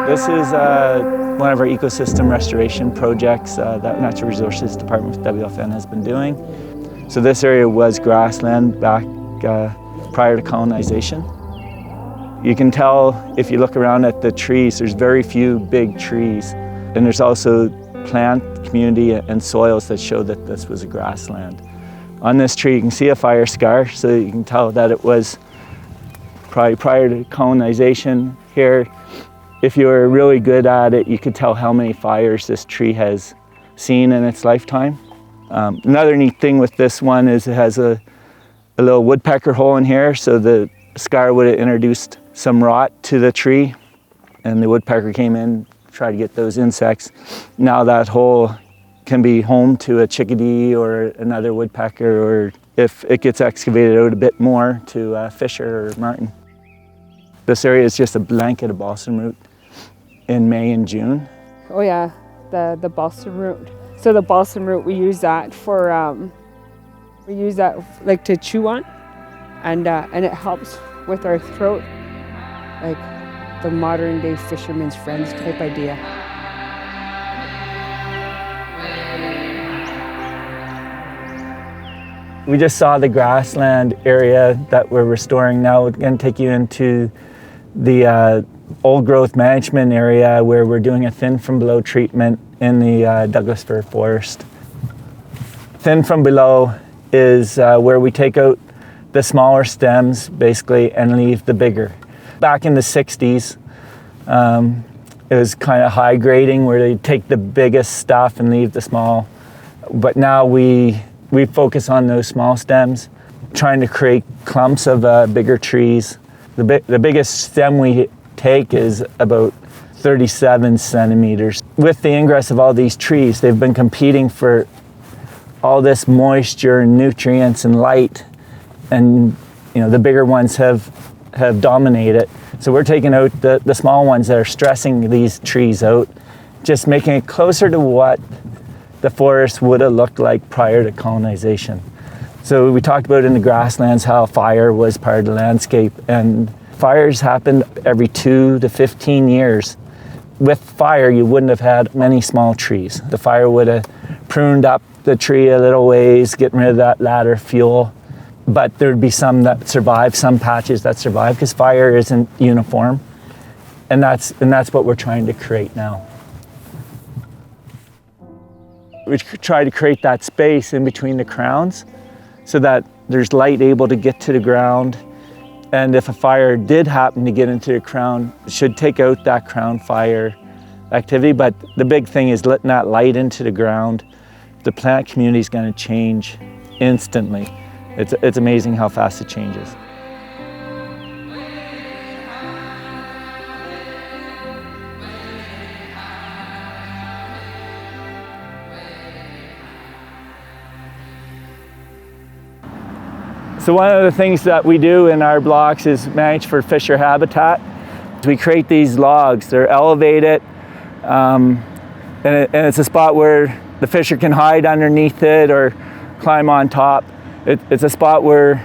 This is one of our ecosystem restoration projects that Natural Resources Department with WLFN has been doing. So this area was grassland back prior to colonization. You can tell if you look around at the trees, there's very few big trees. And there's also plant community and soils that show that this was a grassland. On this tree, you can see a fire scar, so you can tell that it was probably prior to colonization here. If you were really good at it, you could tell how many fires this tree has seen in its lifetime. Another neat thing with this one is it has a little woodpecker hole in here, so the scar would have introduced some rot to the tree, and the woodpecker came in, tried to get those insects. Now that hole can be home to a chickadee or another woodpecker, or if it gets excavated out a bit more, to a fisher or martin. This area is just a blanket of balsam root in May and June. Oh yeah, the balsam root. So the balsam root, we use that for, like to chew on, and it helps with our throat, like the modern day fisherman's friends type idea. We just saw the grassland area that we're restoring. Now we're going to take you into the old growth management area where we're doing a thin from below treatment in the Douglas fir forest. Thin from below is where we take out the smaller stems basically and leave the bigger. Back in the 60s, it was kind of high grading where they take the biggest stuff and leave the small. But now we focus on those small stems, trying to create clumps of bigger trees. The biggest stem we take is about 37 centimeters. With the ingress of all these trees, they've been competing for all this moisture and nutrients and light, and the bigger ones have dominated. So we're taking out the small ones that are stressing these trees out, just making it closer to what the forest would have looked like prior to colonization. So we talked about in the grasslands how fire was part of the landscape, and fires happened every 2 to 15 years. With fire, you wouldn't have had many small trees. The fire would have pruned up the tree a little ways, getting rid of that ladder fuel. But there'd be some that survive, some patches that survive, because fire isn't uniform. And that's what we're trying to create now. We try to create that space in between the crowns so that there's light able to get to the ground. And if a fire did happen to get into the crown, it should take out that crown fire activity. But the big thing is letting that light into the ground. The plant community is going to change instantly. It's amazing how fast it changes. So one of the things that we do in our blocks is manage for fisher habitat. We create these logs. They're elevated, and it's a spot where the fisher can hide underneath it or climb on top. It's a spot where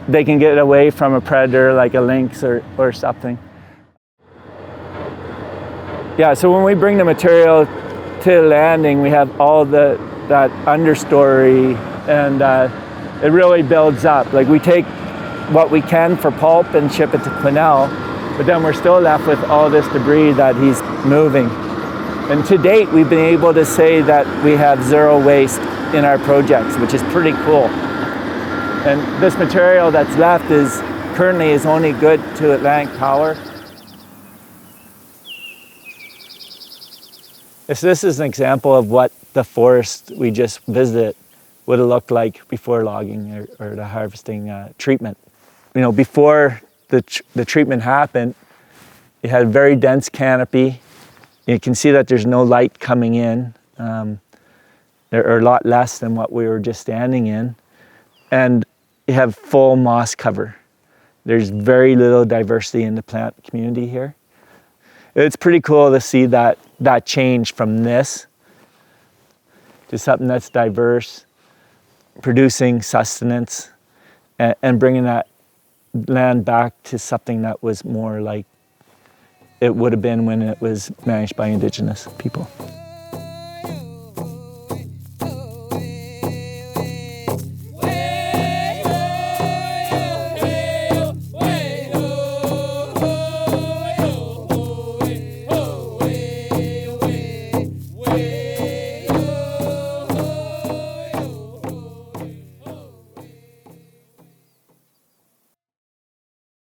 they can get away from a predator like a lynx or something. Yeah, so when we bring the material to landing, we have all that understory, and it really builds up. Like we take what we can for pulp and ship it to Quesnel, but then we're still left with all this debris that he's moving. And to date, we've been able to say that we have zero waste in our projects, which is pretty cool. And this material that's left currently is only good to Atlantic Power. This is an example of what the forest we just visited would have looked like before logging or the harvesting treatment. Before the treatment happened, it had a very dense canopy. You can see that there's no light coming in. There are a lot less than what we were just standing in. And you have full moss cover. There's very little diversity in the plant community here. It's pretty cool to see that change from this to something that's diverse, producing sustenance, and bringing that land back to something that was more like it would have been when it was managed by Indigenous people.